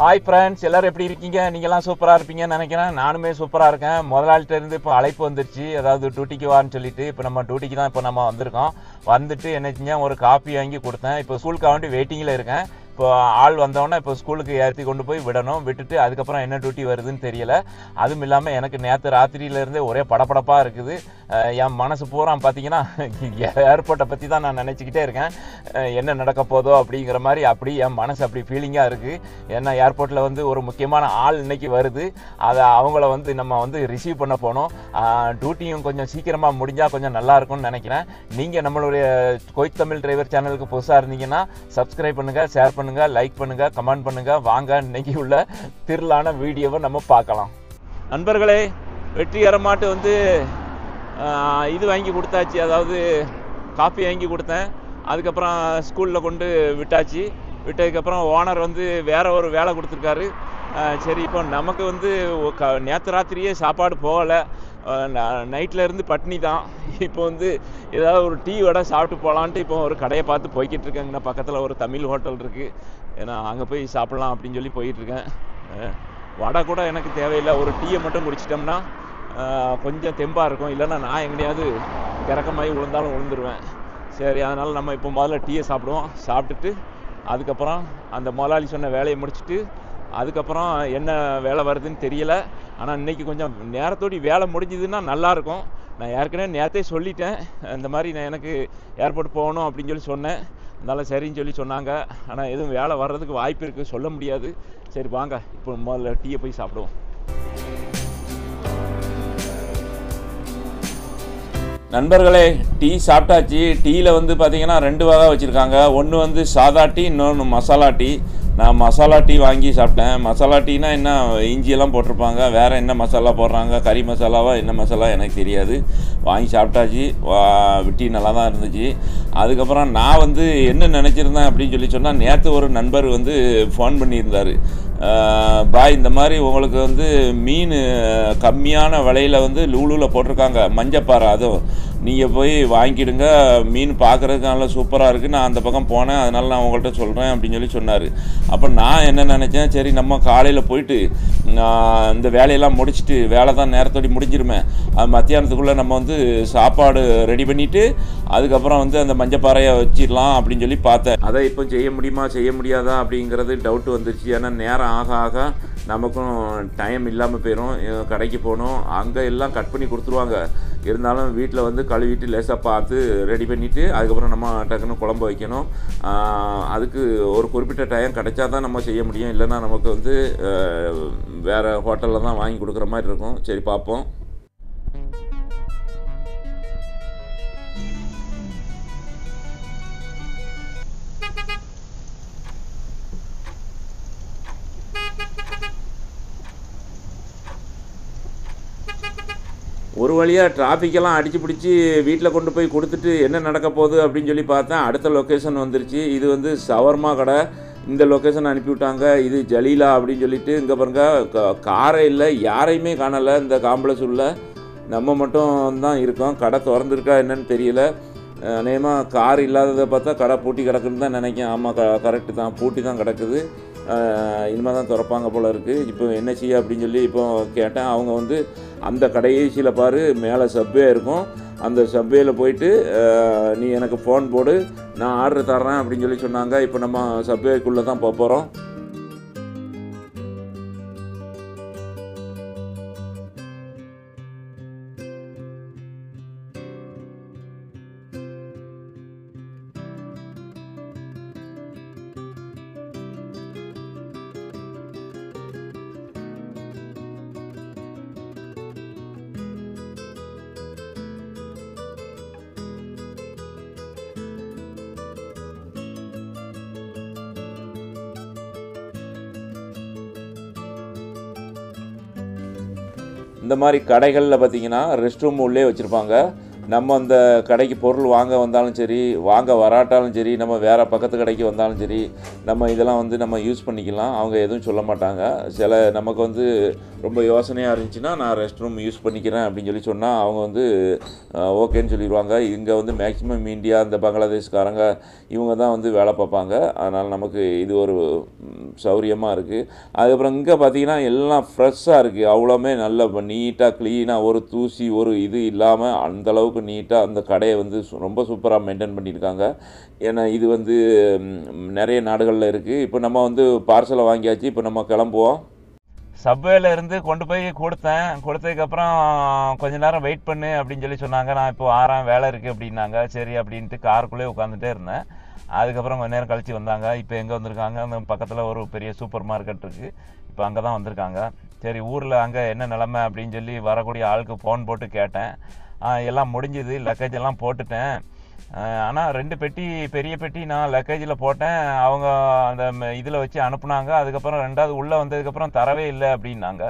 Hi friends, எல்லாரும் எப்படி இருக்கீங்க? நீங்கள்லாம் சூப்பராக இருப்பீங்கன்னு நினைக்கிறேன். நானுமே சூப்பராக இருக்கேன். முதலாளிட்ட இருந்து இப்போ அழைப்பு வந்துருச்சு, அதாவது டியூட்டிக்கு வான்னு சொல்லிட்டு. இப்போ நம்ம டியூட்டிக்கு தான் இப்போ நம்ம வந்திருக்கோம். வந்துட்டு என்ன செஞ்சேன், ஒரு காஃபி வாங்கி கொடுத்தேன். இப்போ ஸ்கூலுக்கு வேண்டி வெயிட்டிங்கில் இருக்கேன். இப்போ ஆள் வந்தோடனே இப்போ ஸ்கூலுக்கு ஏற்றி கொண்டு போய் விடணும். விட்டுட்டு அதுக்கப்புறம் என்ன டியூட்டி வருதுன்னு தெரியல. அதுவும் இல்லாமல் எனக்கு நேற்று ராத்திரியிலேருந்தே ஒரே படப்படப்பாக இருக்குது. என் மனசு பூரா பார்த்தீங்கன்னா ஏர்போர்ட்டை பற்றி தான் நான் நினச்சிக்கிட்டே இருக்கேன். என்ன நடக்க போதோ அப்படிங்கிற மாதிரி அப்படி என் மனசு அப்படி ஃபீலிங்காக இருக்குது. ஏன்னா ஏர்போர்ட்டில் வந்து ஒரு முக்கியமான ஆள் இன்னைக்கு வருது. அதை அவங்கள வந்து நம்ம வந்து ரிசீவ் பண்ண போனோம். டியூட்டியும் கொஞ்சம் சீக்கிரமாக முடிஞ்சால் கொஞ்சம் நல்லாயிருக்கும்னு நினைக்கிறேன். நீங்கள் நம்மளுடைய கோய்த் தமிழ் டிரைவர் சேனலுக்கு புதுசாக இருந்தீங்கன்னா சப்ஸ்கிரைப் பண்ணுங்கள், ஷேர் பண்ணுங்கள், லைக் பண்ணுங்கள், கமெண்ட் பண்ணுங்கள். வாங்க இன்னைக்கு உள்ள திரளான வீடியோவை நம்ம பார்க்கலாம். நண்பர்களே, வெற்றிகரமாட்டு வந்து இது வாங்கி கொடுத்தாச்சு, அதாவது காஃபி வாங்கி கொடுத்தேன். அதுக்கப்புறம் ஸ்கூலில் கொண்டு விட்டாச்சு. விட்டதுக்கப்புறம் ஓனர் வந்து வேற ஒரு வேலை கொடுத்துருக்காரு. சரி, இப்போ நமக்கு வந்து நேற்று ராத்திரியே சாப்பாடு போகலை, நைட்டில் இருந்து பட்னி தான். இப்போ வந்து ஏதாவது ஒரு டீ வடை சாப்பிட்டு போகலான்ட்டு இப்போ ஒரு கடையை பார்த்து போய்கிட்டு இருக்கேங்கண்ணா. பக்கத்தில் ஒரு தமிழ் ஹோட்டல் இருக்குது, ஏன்னா அங்கே போய் சாப்பிட்லாம் அப்படின்னு சொல்லி போயிட்டுருக்கேன். வடை கூட எனக்கு தேவையில்லை, ஒரு டீயை மட்டும் குடிச்சிட்டோம்னா கொஞ்சம் தெம்பாக இருக்கும். இல்லைன்னா நான் எங்கேயாவது கிறக்கமாகி விழுந்தாலும் விழுந்துருவேன். சரி, அதனால் நம்ம இப்போ முதல்ல டீயை சாப்பிடுவோம். சாப்பிட்டுட்டு அதுக்கப்புறம் அந்த முதலாளி சொன்ன வேலையை முடிச்சுட்டு அதுக்கப்புறம் என்ன வேலை வருதுன்னு தெரியலை. ஆனால் இன்றைக்கி கொஞ்சம் நேரத்தோடி வேலை முடிஞ்சுதுன்னா நல்லாயிருக்கும். நான் ஏற்கனவே நேரத்தே சொல்லிட்டேன், இந்த மாதிரி நான் எனக்கு ஏர்போர்ட் போகணும் அப்படின்னு சொல்லி சொன்னேன். அதனால் சரின்னு சொல்லி சொன்னாங்க. ஆனால் எதுவும் வேலை வர்றதுக்கு வாய்ப்பு இருக்குது, சொல்ல முடியாது. சரி வாங்க, இப்போ முதல்ல டீயை போய் சாப்பிடுவோம். நண்பர்களே, டீ சாப்பிட்டாச்சு. டீயில் வந்து பார்த்திங்கன்னா 2 வகை வச்சுருக்காங்க. ஒன்று வந்து சாதா டீ, இன்னொன்று மசாலா டீ. நான் மசாலா டீ வாங்கி சாப்பிட்டேன். மசாலா டீனா என்ன, இஞ்சியெல்லாம் போட்டிருப்பாங்க, வேறு என்ன மசாலா போடுறாங்க, கறி மசாலாவா என்ன மசாலா எனக்கு தெரியாது. வாங்கி சாப்பிட்டாச்சு. டீ நல்லா தான் இருந்துச்சு. அதுக்கப்புறம் நான் வந்து என்ன நினச்சிருந்தேன் அப்படின்னு சொல்லி சொன்னால், நேற்று ஒரு நண்பர் வந்து ஃபோன் பண்ணியிருந்தார். பாய், இந்த மாதிரி உங்களுக்கு வந்து மீன் கம்மியான விலையில் வந்து லூலூவில் போட்டிருக்காங்க, மஞ்சப்பாறை, அதுவும் நீங்கள் போய் வாங்கிடுங்க, மீன் பார்க்குறதுக்கு நல்லா சூப்பராக இருக்குது. நான் அந்த பக்கம் போனேன், அதனால் நான் உங்கள்கிட்ட சொல்கிறேன் அப்படின்னு சொல்லி சொன்னார். அப்போ நான் என்ன நினச்சேன், சரி நம்ம காலையில் போயிட்டு இந்த வேலையெல்லாம் முடிச்சுட்டு, வேலை தான் நேரத்தோடி முடிஞ்சிருமே, மத்தியானத்துக்குள்ளே நம்ம வந்து சாப்பாடு ரெடி பண்ணிவிட்டு அதுக்கப்புறம் வந்து அந்த மஞ்சப்பாறையை வச்சிடலாம் அப்படின்னு சொல்லி பார்த்தேன். அதை இப்போ செய்ய முடியுமா செய்ய முடியாதா அப்படிங்கிறது டவுட் வந்துருச்சு. ஏன்னா நேரம் ஆக ஆக நமக்கும் டைம் இல்லாமல் போயிடும். கடைக்கு போகணும், அங்கே எல்லாம் கட் பண்ணி கொடுத்துருவாங்க. இருந்தாலும் வீட்டில் வந்து கழுவிட்டு லேசாக பார்த்து ரெடி பண்ணிவிட்டு அதுக்கப்புறம் நம்ம டக்குன்னு குழம்பு வைக்கணும். அதுக்கு ஒரு குறிப்பிட்ட டைம் கிடைச்சா தான் நம்ம செய்ய முடியும். இல்லைன்னா நமக்கு வந்து வேறு ஹோட்டலில் தான் வாங்கி கொடுக்குற மாதிரி இருக்கும். சரி பார்ப்போம். ஒரு வழியாக டிராஃபிக்கெல்லாம் அடித்து பிடிச்சி வீட்டில் கொண்டு போய் கொடுத்துட்டு என்ன நடக்க போகுது அப்படின்னு சொல்லி பார்த்தேன். அடுத்த லொக்கேஷன் வந்துருச்சு. இது வந்து ஷவர்மா கடை. இந்த லொக்கேஷன் அனுப்பிவிட்டாங்க. இது ஜலீலா அப்படின்னு சொல்லிட்டு. இங்கே பாருங்க, காரே இல்லை, யாரையுமே காணலை இந்த காம்ப்ளெக்ஸ் உள்ள. நம்ம மட்டும் தான் இருக்கோம். கடை திறந்துருக்கா என்னன்னு தெரியல. அநேகமாக கார் இல்லாததை பார்த்தா கடை பூட்டி கிடக்குன்னு தான் நினைக்கிறேன். ஆமாம், கரெக்டு தான், பூட்டி தான் கிடக்குது. இனிமேல் தான் திறப்பாங்க போல் இருக்குது. இப்போ என்ன செய்ய அப்படின்னு சொல்லி இப்போ கேட்டேன். அவங்க வந்து அந்த கடைசியில் பாரு, மேலே சப்வே இருக்கும், அந்த சப்வேயில் போயிட்டு நீ எனக்கு ஃபோன் போடு, நான் ஆர்டர் தர்றேன் அப்படின்னு சொல்லி சொன்னாங்க. இப்போ நம்ம சப்வேக்குள்ளே தான் போக போகிறோம். இந்த மாதிரி கடைகளில் பார்த்திங்கன்னா ரெஸ்ட் ரூம் உள்ளே வச்சுருப்பாங்க. நம்ம அந்த கடைக்கு பொருள் வாங்க வந்தாலும் சரி, வாங்க வராட்டாலும் சரி, நம்ம வேறு பக்கத்து கடைக்கு வந்தாலும் சரி, நம்ம இதெல்லாம் வந்து நம்ம யூஸ் பண்ணிக்கலாம். அவங்க எதுவும் சொல்ல மாட்டாங்க. நமக்கு வந்து ரொம்ப யோசனையாக இருந்துச்சுன்னா, நான் ரெஸ்ட் ரூம் யூஸ் பண்ணிக்கிறேன் அப்படின்னு சொல்லி சொன்னால் அவங்க வந்து ஓகேன்னு சொல்லிடுவாங்க. இங்கே வந்து மேக்ஸிமம் இந்தியா, இந்த பங்களாதேஷ்காரங்க இவங்க தான் வந்து வேலை பார்ப்பாங்க. அதனால் நமக்கு இது ஒரு சௌரியமாக இருக்குது. அதுக்கப்புறம் இங்கே பார்த்திங்கன்னா எல்லாம் ஃப்ரெஷ்ஷாக இருக்குது. அவ்வளோமே நல்ல நீட்டாக க்ளீனாக ஒரு தூசி ஒரு இது இல்லாமல் அந்தளவுக்கு நீட்டாக அந்த கடையை வந்து ரொம்ப சூப்பராக மெயின்டைன் பண்ணியிருக்காங்க. ஏன்னா இது வந்து நிறைய நாடுகளில் இருக்குது. இப்போ நம்ம வந்து பார்சலை வாங்கியாச்சு. இப்போ நம்ம கிளம்புவோம். சப்வேல இருந்து கொண்டு போய் கொடுத்ததுக்கப்புறம் கொஞ்ச நேரம் வெயிட் பண்ணு அப்படின்னு சொல்லி சொன்னாங்க. நான் இப்போ வேலை இருக்குது அப்படின்னாங்க. சரி அப்படின்ட்டு காருக்குள்ளே உட்காந்துட்டே இருந்தேன். அதுக்கப்புறம் கொஞ்ச நேரம் கழித்து வந்தாங்க. இப்போ எங்கே வந்திருக்காங்க, அந்த பக்கத்தில் ஒரு பெரிய சூப்பர் மார்க்கெட் இருக்குது. இப்போ அங்கே தான் வந்திருக்காங்க. சரி ஊரில் அங்கே என்ன நிலமை அப்படின்னு சொல்லி வரக்கூடிய ஆளுக்கு ஃபோன் போட்டு கேட்டேன். எல்லாம் முடிஞ்சுது, லக்கேஜ் எல்லாம் போட்டுட்டேன். ஆனால் 2 பெட்டி பெரிய பெட்டி நான் லக்கேஜில் போட்டேன். அவங்க அந்த இதில் வச்சு அனுப்புனாங்க. அதுக்கப்புறம் 2வது உள்ளே வந்ததுக்கப்புறம் தரவே இல்லை அப்படின்னாங்க.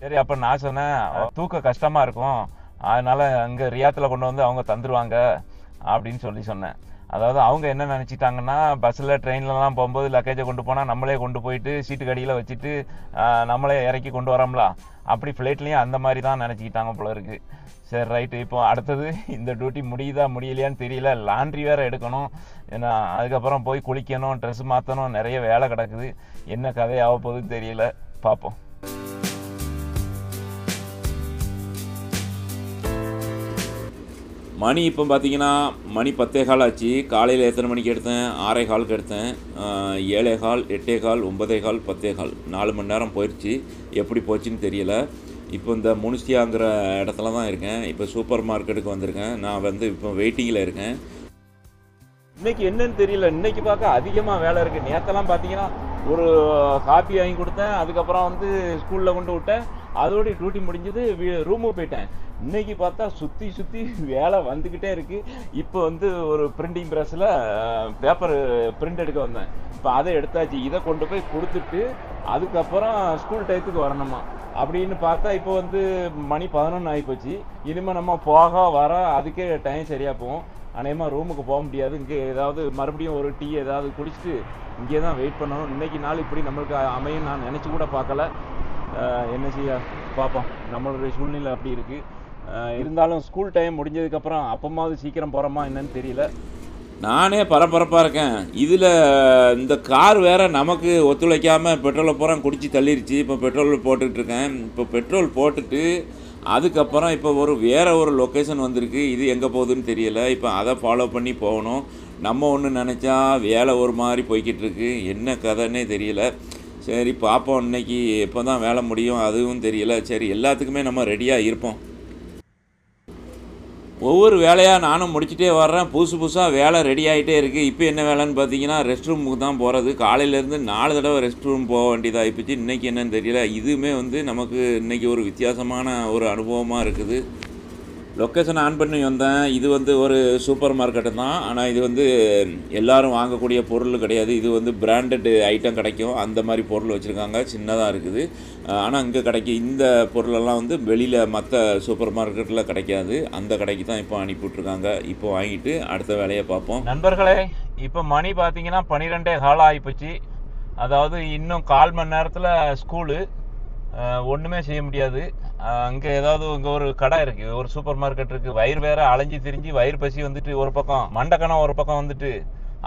சரி அப்போ நான் சொன்னேன், தூக்க கஷ்டமாக இருக்கும், அதனால் அங்கே ரியாத்தில் கொண்டு வந்து அவங்க தந்துடுவாங்க அப்படின்னு சொன்னேன். அதாவது அவங்க என்ன நினச்சிட்டாங்கன்னா, பஸ்ஸில் ட்ரெயின்லலாம் போகும்போது லக்கேஜை கொண்டு போனால் நம்மளே கொண்டு போயிட்டு சீட்டு கடியில் வச்சுட்டு நம்மளே இறக்கி கொண்டு வரோம்ல, அப்படி ஃப்ளைட்லேயும் அந்த மாதிரி தான் நினச்சிக்கிட்டாங்க போல இருக்குது. சரி ரைட்டு. இப்போ அடுத்தது இந்த டியூட்டி முடியுதா முடியலையான்னு தெரியல. லாண்ட்ரி வேறு எடுக்கணும். ஏன்னா அதுக்கப்புறம் போய் குளிக்கணும், ட்ரெஸ் மாற்றணும், நிறைய வேலை கிடக்குது. என்ன கதையாக போகுதுன்னு தெரியல, பார்ப்போம். மணி இப்போ பார்த்தீங்கன்னா மணி 10:15 ஆச்சு. காலையில் எத்தனை மணிக்கு எடுத்தேன்? 6:15க்கு எடுத்தேன். 7:15, 8:15, 9:15, 10:15 4 மணி நேரம் போயிடுச்சு. எப்படி போச்சுன்னு தெரியல. இப்போ இந்த முனிசியாங்கிற இடத்துல தான் இருக்கேன். இப்போ சூப்பர் மார்க்கெட்டுக்கு வந்திருக்கேன். நான் வந்து இப்போ வெயிட்டிங்கில் இருக்கேன். இன்றைக்கி என்னன்னு தெரியல, இன்றைக்கி பார்க்க அதிகமாக வேலை இருக்குது. நேற்றெல்லாம் பார்த்தீங்கன்னா ஒரு காப்பி வாங்கி கொடுத்தேன். அதுக்கப்புறம் வந்து ஸ்கூலில் கொண்டு விட்டேன். அதோடைய டியூட்டி முடிஞ்சது, ரூமுக்கு போயிட்டேன். இன்றைக்கி பார்த்தா சுற்றி வேலை வந்துக்கிட்டே இருக்குது. இப்போ வந்து ஒரு பிரிண்டிங் ப்ரெஸ்ஸில் பேப்பர் பிரிண்ட் எடுக்க வந்தேன். இப்போ அதை எடுத்தாச்சு. இதை கொண்டு போய் கொடுத்துட்டு அதுக்கப்புறம் ஸ்கூல் டயத்துக்கு வரணுமா அப்படின்னு பார்த்தா இப்போ வந்து மணி 11 ஆகிப்போச்சு. இனிமேல் நம்ம போக வர அதுக்கே டைம் சரியாக போகும். அநேகமாக ரூமுக்கு போக முடியாது. இங்கே ஏதாவது மறுபடியும் ஒரு டீ ஏதாவது குடிச்சிட்டு இங்கே தான் வெயிட் பண்ணணும். இன்றைக்கி நாள் இப்படி நம்மளுக்கு அமையும் நான் நினச்சி கூட பார்க்கல. என்ன செய்ய பார்ப்போம். நம்மளுடைய சூழ்நிலை அப்படி இருக்குது. இருந்தாலும் ஸ்கூல் டைம் முடிஞ்சதுக்கப்புறம் அப்பமாவது சீக்கிரம் போகிறோமா என்னன்னு தெரியல. நானே பரபரப்பாக இருக்கேன். இதில் இந்த கார் வேறு நமக்கு ஒத்துழைக்காமல் பெட்ரோலை பூரா குடிச்சு தள்ளிருச்சு. இப்போ பெட்ரோல் போட்டுட்ருக்கேன். இப்போ பெட்ரோல் போட்டுட்டு அதுக்கப்புறம் இப்போ வேறு ஒரு லொக்கேஷன் வந்திருக்கு. இது எங்கே போகுதுன்னு தெரியலை. இப்போ அதை ஃபாலோ பண்ணி போகணும். நம்ம ஒன்று நினச்சா வேலை ஒரு மாதிரி போய்கிட்டு இருக்கு. என்ன கதைன்னே தெரியல. சரி பார்ப்போம். இன்றைக்கி எப்போ தான் வேலை முடியும் அதுவும் தெரியல. சரி எல்லாத்துக்குமே நம்ம ரெடியாக இருப்போம். ஒவ்வொரு வேலையாக நானும் முடிச்சுட்டே வர்றேன். புதுசாக வேலை ரெடி ஆகிட்டே இருக்குது. இப்போ என்ன வேலைன்னு பார்த்தீங்கன்னா ரெஸ்ட் ரூமுக்கு தான் போகிறது. காலையிலேருந்து 4 தடவை ரெஸ்ட் ரூம் போக வேண்டியதாக ஆகிப்போச்சு. இன்றைக்கி என்னன்னு தெரியல. இதுவுமே வந்து நமக்கு இன்றைக்கி ஒரு வித்தியாசமான ஒரு அனுபவமாக இருக்குது. லொக்கேஷன் ஆன் பண்ணி வந்தேன். இது வந்து ஒரு சூப்பர் மார்க்கெட்டு தான். ஆனால் இது வந்து எல்லோரும் வாங்கக்கூடிய பொருள் கிடையாது. இது வந்து பிராண்டட் ஐட்டம் கிடைக்கும். அந்த மாதிரி பொருள் வச்சுருக்காங்க. சின்னதாக இருக்குது. ஆனால் இங்கே கிடைக்கும். இந்த பொருளெல்லாம் வந்து வெளியில் மற்ற சூப்பர் மார்க்கெட்டில் கிடைக்காது. அந்த கடைக்கு தான் இப்போ அனுப்பிவிட்ருக்காங்க. இப்போ வாங்கிட்டு அடுத்த வேலையை பார்ப்போம். நண்பர்களே, இப்போ மணி பார்த்தீங்கன்னா 12:15 ஆகிப்போச்சு. அதாவது இன்னும் 1/4 மணி நேரத்தில் ஸ்கூலு. ஒன்றுமே செய்ய முடியாது. அங்கே ஏதாவது இங்கே ஒரு கடை இருக்குது, ஒரு சூப்பர் மார்க்கெட் இருக்குது. வயிறு வேறு அலைஞ்சி திரிஞ்சு வயிறு பசி வந்துட்டு ஒரு பக்கம், மண்டக்கணம் ஒரு பக்கம் வந்துட்டு,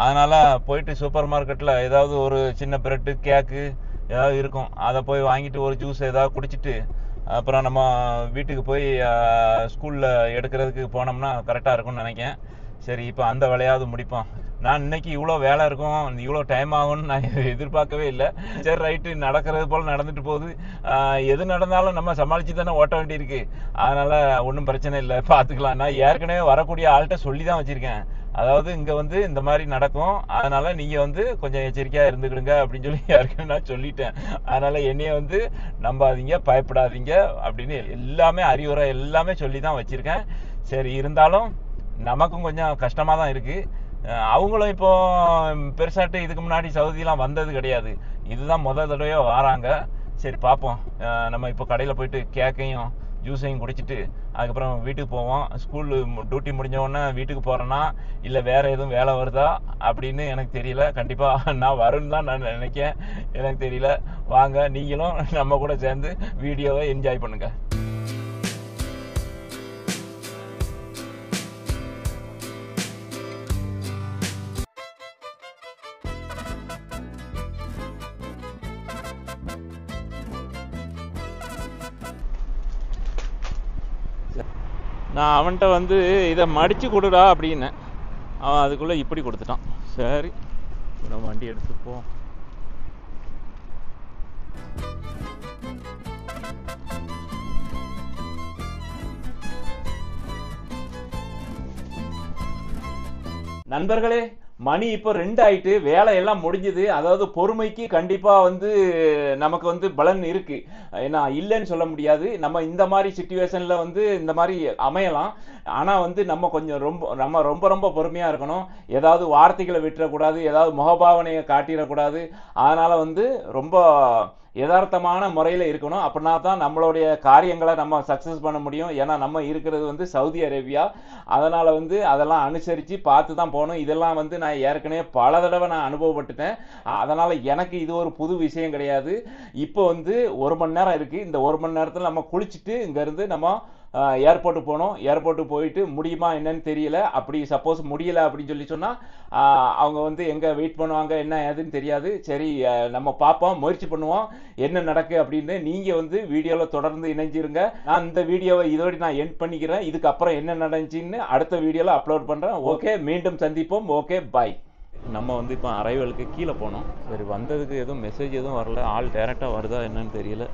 அதனால் போயிட்டு சூப்பர் மார்க்கெட்டில் ஏதாவது ஒரு சின்ன ப்ரெட்டு கேக்கு ஏதாவது இருக்கும், அதை போய் வாங்கிட்டு ஒரு ஜூஸ் ஏதாவது குடிச்சிட்டு அப்புறம் நம்ம வீட்டுக்கு போய் ஸ்கூலில் எடுக்கிறதுக்கு போனோம்னா கரெக்டாக இருக்கும்னு நினைக்கிறேன். சரி இப்போ அந்த வேலையாவது முடிப்போம். நான் இன்னைக்கு இவ்வளோ வேலை இருக்கும், இவ்வளோ டைம் ஆகும்னு நான் எதிர்பார்க்கவே இல்லை. சரி ரைட்டு, நடக்கிறது போல் நடந்துட்டு போகுது. எது நடந்தாலும் நம்ம சமாளித்து தானே ஓட்ட வேண்டியிருக்கு. அதனால் ஒன்றும் பிரச்சனை இல்லை, பார்த்துக்கலாம். நான் ஏற்கனவே வரக்கூடிய ஆள்கிட்ட சொல்லி தான் வச்சுருக்கேன். அதாவது இங்கே வந்து இந்த மாதிரி நடக்கும், அதனால் நீங்கள் வந்து கொஞ்சம் எச்சரிக்கையாக இருந்துக்கிடுங்க அப்படின்னு சொல்லி ஏற்கனவே நான் சொல்லிட்டேன். அதனால் என்னைய வந்து நம்பாதீங்க, பயப்படாதீங்க அப்படின்னு எல்லாமே அறிவுரை எல்லாமே சொல்லி தான் வச்சுருக்கேன். சரி இருந்தாலும் நமக்கும் கொஞ்சம் கஷ்டமாக தான் இருக்குது. அவங்களும் இப்போ பெருசாட்டு இதுக்கு முன்னாடி சவுதிலாம் வந்தது கிடையாது. இதுதான் முதல் தடவையாக வராங்க. சரி பார்ப்போம். நம்ம இப்போ கடையில் போயிட்டு கேக்கையும் ஜூஸையும் குடிச்சிட்டு அதுக்கப்புறம் வீட்டுக்கு போவோம். ஸ்கூலு டியூட்டி முடிஞ்ச உடனே வீட்டுக்கு போகிறேன்னா இல்லை வேறு எதுவும் வேலை வருதா அப்படின்னு எனக்கு தெரியல. கண்டிப்பாக நான் வரும்னு தான் நான் நினைக்கிறேன், எனக்கு தெரியல. வாங்க நீங்களும் நம்ம கூட சேர்ந்து வீடியோவை என்ஜாய் பண்ணுங்கள். நான் அவன்கிட்ட வந்து இதை மடித்து கொடுடா அப்படின்னேன். அவன் அதுக்குள்ளே இப்படி கொடுத்துட்டான். சரி நம்ம வண்டி எடுத்துப்போம். நண்பர்களே, மணி இப்போ 2 ஆயிட்டு, வேலை எல்லாம் முடிஞ்சுது. அதாவது பொறுமைக்கு கண்டிப்பா வந்து நமக்கு வந்து பலன் இருக்கு. ஏன்னா இல்லைன்னு சொல்ல முடியாது. நம்ம இந்த மாதிரி சிச்சுவேஷன்ல வந்து இந்த மாதிரி அமையலாம். ஆனா வந்து நம்ம ரொம்ப ரொம்ப பொறுமையா இருக்கணும். ஏதாவது வார்த்தைகளை விட்டுறக்கூடாது, ஏதாவது முகபாவனையை காட்டிடக்கூடாது. அதனால வந்து ரொம்ப யதார்த்தமான முறையில் இருக்கணும். அப்படின்னா தான் நம்மளுடைய காரியங்களை நம்ம சக்ஸஸ் பண்ண முடியும். ஏன்னா நம்ம இருக்கிறது வந்து சவுதி அரேபியா. அதனால் வந்து அதெல்லாம் அனுசரித்து பார்த்து தான் போகணும். இதெல்லாம் வந்து நான் ஏற்கனவே பல தடவை நான் அனுபவப்பட்டுட்டேன். அதனால் எனக்கு இது ஒரு புது விஷயம் கிடையாது. இப்போ வந்து 1 மணி நேரம் இருக்குது. இந்த 1 மணி நேரத்தில் நம்ம குளிச்சுட்டு இங்கேருந்து நம்ம ஏர்போர்ட்டு போகணும். ஏர்போர்ட்டுக்கு போயிட்டு முடியுமா என்னன்னு தெரியல. அப்படி சப்போஸ் முடியல அப்படின்னு சொல்லி சொன்னால் அவங்க வந்து எங்கே வெயிட் பண்ணுவாங்க என்ன ஏதுன்னு தெரியாது. சரி நம்ம பார்ப்போம், முயற்சி பண்ணுவோம் என்ன நடக்கு அப்படின்னு. நீங்கள் வந்து வீடியோவில் தொடர்ந்து இணைஞ்சிருங்க. நான் இந்த வீடியோவை இதோடு நான் எண்ட் பண்ணிக்கிறேன். இதுக்கப்புறம் என்ன நடந்துச்சின்னு அடுத்த வீடியோவில் அப்லோட் பண்ணுறேன். ஓகே, மீண்டும் சந்திப்போம். ஓகே, பாய். நம்ம வந்து இப்போ அரைவலுக்கு கீழே போனோம். சரி, வந்ததுக்கு எதுவும் மெசேஜ் எதுவும் வரல. ஆள் டேரெக்டாக வருதா என்னன்னு தெரியல.